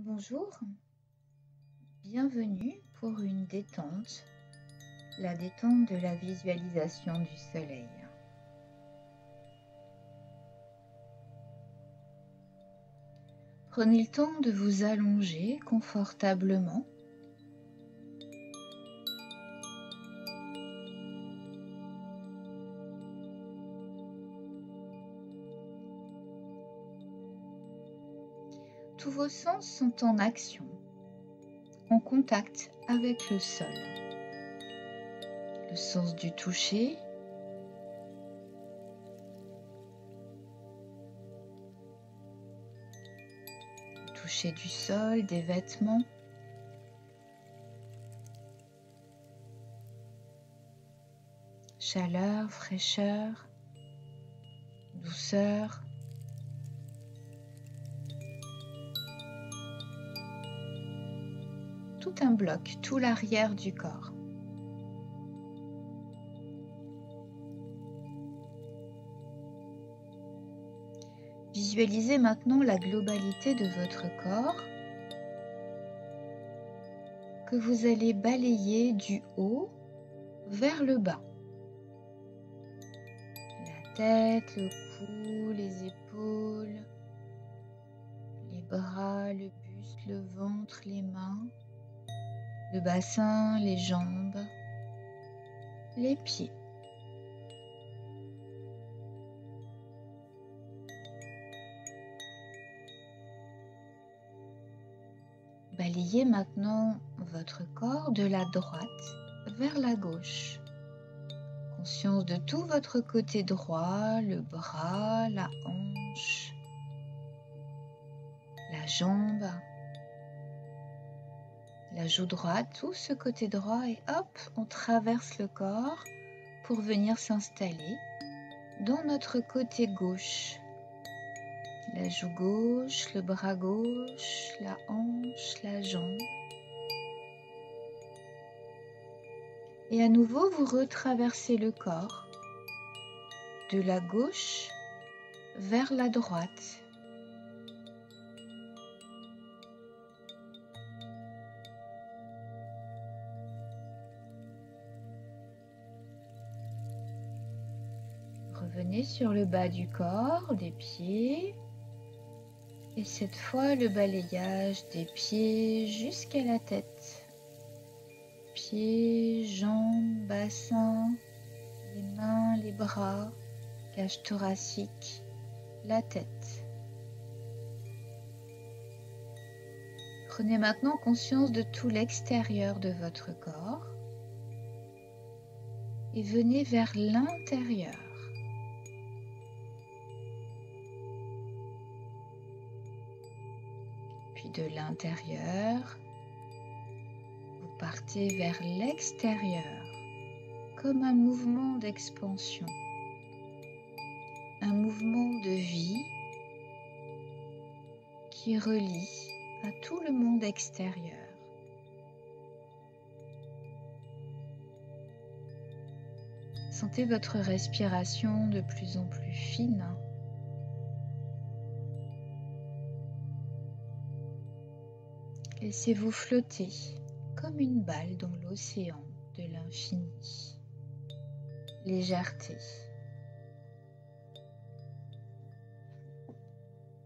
Bonjour, bienvenue pour une détente, la détente de la visualisation du soleil. Prenez le temps de vous allonger confortablement. Tous vos sens sont en action, en contact avec le sol. Le sens du toucher, le toucher du sol, des vêtements, chaleur, fraîcheur, douceur. Tout un bloc, tout l'arrière du corps. Visualisez maintenant la globalité de votre corps que vous allez balayer du haut vers le bas. La tête, le cou, les épaules, les bras, le buste, le ventre, les mains, le bassin, les jambes, les pieds. Balayez maintenant votre corps de la droite vers la gauche. Conscience de tout votre côté droit, le bras, la hanche, la jambe, la joue droite, tout ce côté droit et hop, on traverse le corps pour venir s'installer dans notre côté gauche. La joue gauche, le bras gauche, la hanche, la jambe. Et à nouveau, vous retraversez le corps de la gauche vers la droite. Revenez sur le bas du corps, des pieds. Et cette fois, le balayage des pieds jusqu'à la tête. Pieds, jambes, bassin, les mains, les bras, cage thoracique, la tête. Prenez maintenant conscience de tout l'extérieur de votre corps et venez vers l'intérieur. Puis de l'intérieur, vous partez vers l'extérieur comme un mouvement d'expansion, un mouvement de vie qui relie à tout le monde extérieur. Sentez votre respiration de plus en plus fine. Laissez-vous flotter comme une balle dans l'océan de l'infini. Légèreté.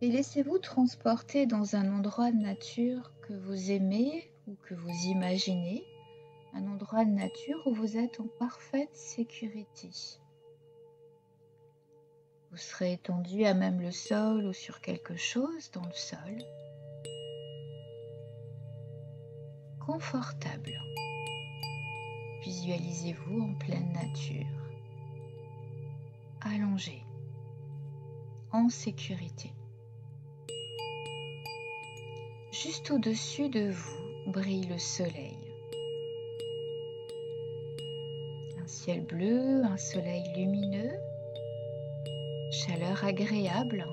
Et laissez-vous transporter dans un endroit de nature que vous aimez ou que vous imaginez, un endroit de nature où vous êtes en parfaite sécurité. Vous serez étendu à même le sol ou sur quelque chose dans le sol. Confortable. Visualisez-vous en pleine nature, allongé, en sécurité. Juste au-dessus de vous brille le soleil. Un ciel bleu, un soleil lumineux, chaleur agréable.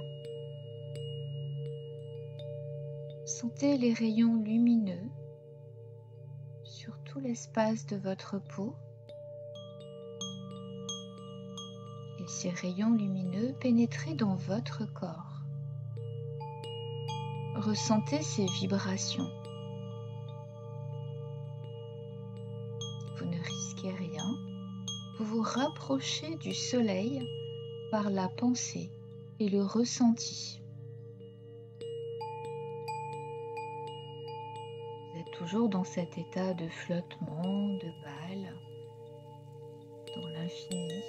Sentez les rayons lumineux sur tout l'espace de votre peau. Et ces rayons lumineux pénétrer dans votre corps. Ressentez ces vibrations. Vous ne risquez rien. Vous vous rapprochez du soleil par la pensée et le ressenti. Vous êtes toujours dans cet état de flottement, de balle, dans l'infini,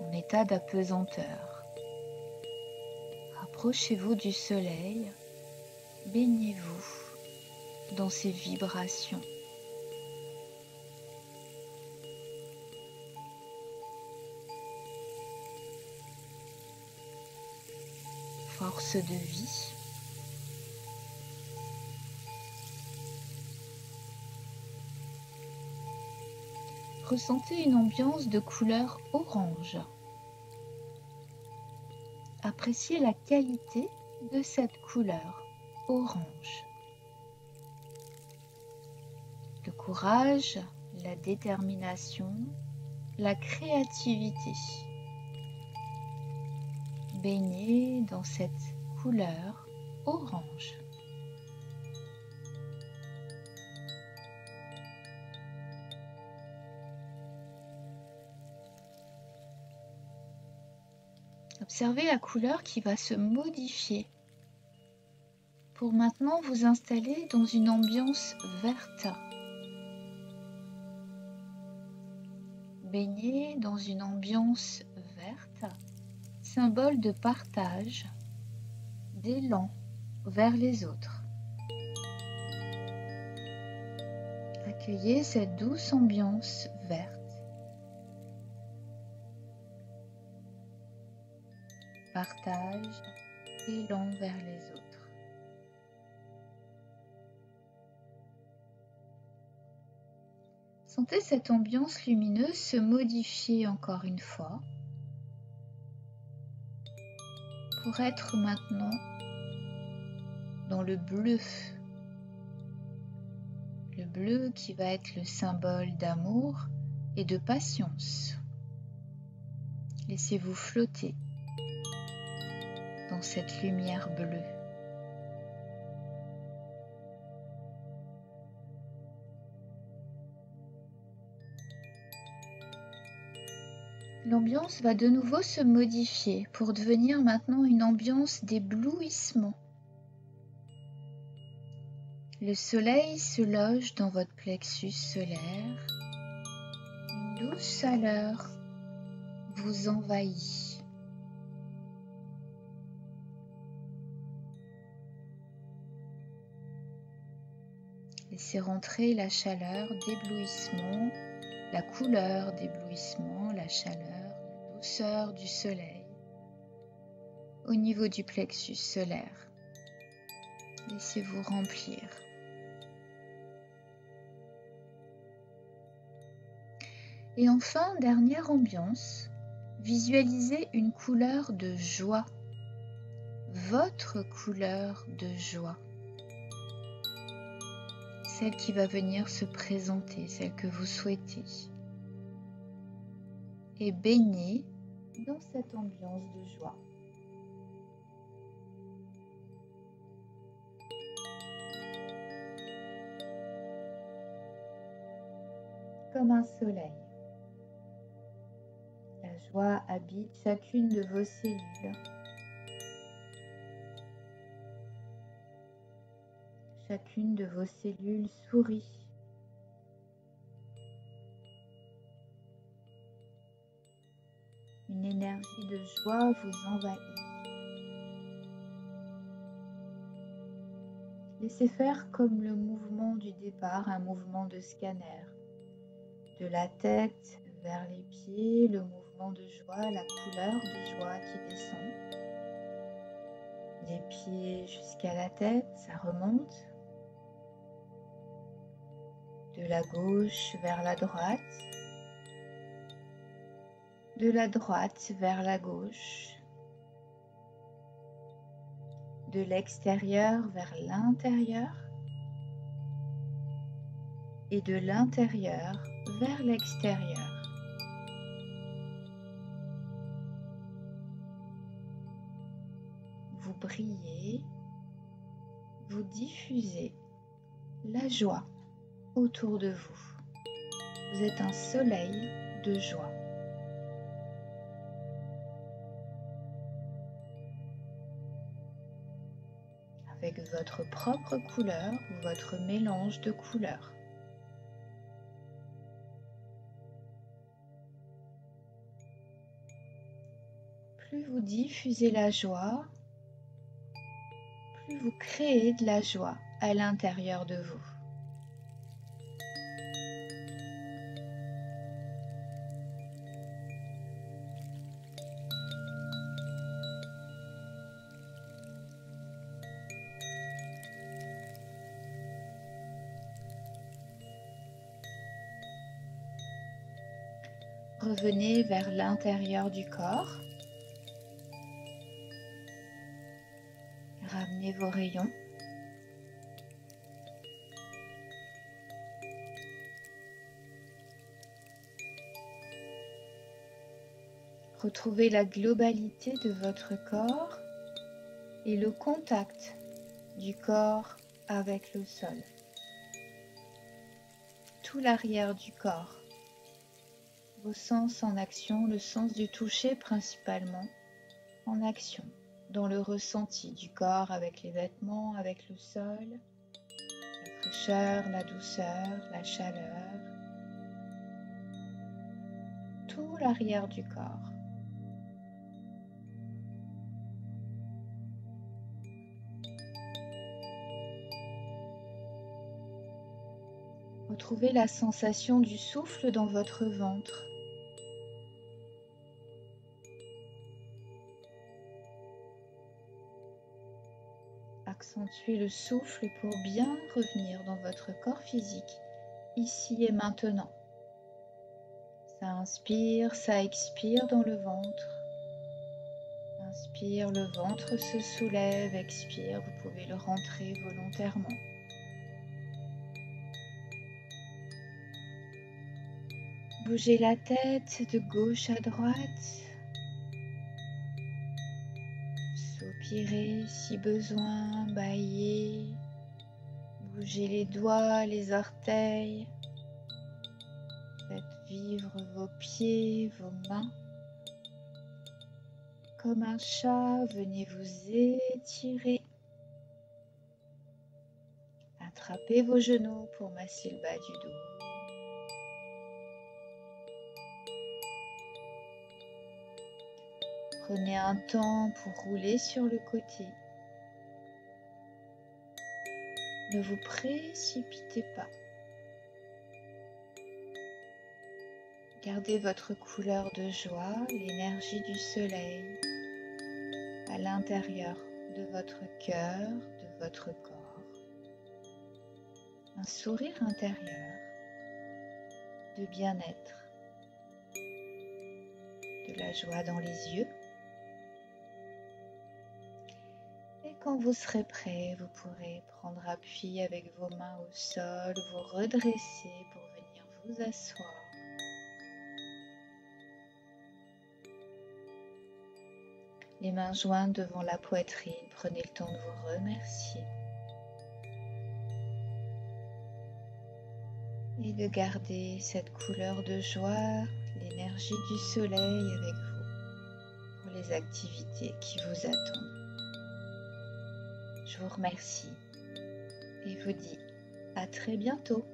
en état d'apesanteur. Rapprochez-vous du soleil, baignez-vous dans ces vibrations. Force de vie. Ressentez une ambiance de couleur orange. Appréciez la qualité de cette couleur orange. Le courage, la détermination, la créativité. Baignez dans cette couleur orange. Observez la couleur qui va se modifier pour maintenant vous installer dans une ambiance verte. Baignez dans une ambiance verte, symbole de partage, d'élan vers les autres. Accueillez cette douce ambiance verte. Partage, élan vers les autres. Sentez cette ambiance lumineuse se modifier encore une fois pour être maintenant dans le bleu. Le bleu qui va être le symbole d'amour et de patience. Laissez-vous flotter dans cette lumière bleue. L'ambiance va de nouveau se modifier pour devenir maintenant une ambiance d'éblouissement. Le soleil se loge dans votre plexus solaire. Une douce chaleur vous envahit. Laissez rentrer la chaleur d'éblouissement, la couleur d'éblouissement, la chaleur, la douceur du soleil au niveau du plexus solaire. Laissez-vous remplir. Et enfin, dernière ambiance, visualisez une couleur de joie, votre couleur de joie. Celle qui va venir se présenter, celle que vous souhaitez. Et baignez dans cette ambiance de joie. Comme un soleil. La joie habite chacune de vos cellules. Chacune de vos cellules sourit. Une énergie de joie vous envahit. Laissez faire comme le mouvement du départ, un mouvement de scanner. De la tête vers les pieds, le mouvement de joie, la couleur de joie qui descend. Des pieds jusqu'à la tête, ça remonte. De la gauche vers la droite. De la droite vers la gauche. De l'extérieur vers l'intérieur. Et de l'intérieur vers l'extérieur. vous brillez, vous diffusez la joie autour de vous. Vous êtes un soleil de joie. Avec votre propre couleur ou votre mélange de couleurs. Plus vous diffusez la joie, plus vous créez de la joie à l'intérieur de vous. Revenez vers l'intérieur du corps. Ramenez vos rayons. Retrouvez la globalité de votre corps et le contact du corps avec le sol. Tout l'arrière du corps. Vos sens en action, le sens du toucher principalement en action, dans le ressenti du corps avec les vêtements, avec le sol, la fraîcheur, la douceur, la chaleur, tout l'arrière du corps. Retrouvez la sensation du souffle dans votre ventre. Accentuez le souffle pour bien revenir dans votre corps physique, ici et maintenant. Ça inspire, ça expire dans le ventre. Inspire, le ventre se soulève, expire, vous pouvez le rentrer volontairement. Bougez la tête de gauche à droite. Soupirez si besoin, bâillez. Bougez les doigts, les orteils. Faites vivre vos pieds, vos mains. Comme un chat, venez vous étirer. Attrapez vos genoux pour masser le bas du dos. Prenez un temps pour rouler sur le côté. Ne vous précipitez pas. Gardez votre couleur de joie, l'énergie du soleil à l'intérieur de votre cœur, de votre corps. Un sourire intérieur de bien-être, de la joie dans les yeux. Et quand vous serez prêt, vous pourrez prendre appui avec vos mains au sol, vous redresser pour venir vous asseoir. Les mains jointes devant la poitrine, prenez le temps de vous remercier. Et de garder cette couleur de joie, l'énergie du soleil avec vous pour les activités qui vous attendent. Je vous remercie et vous dis à très bientôt.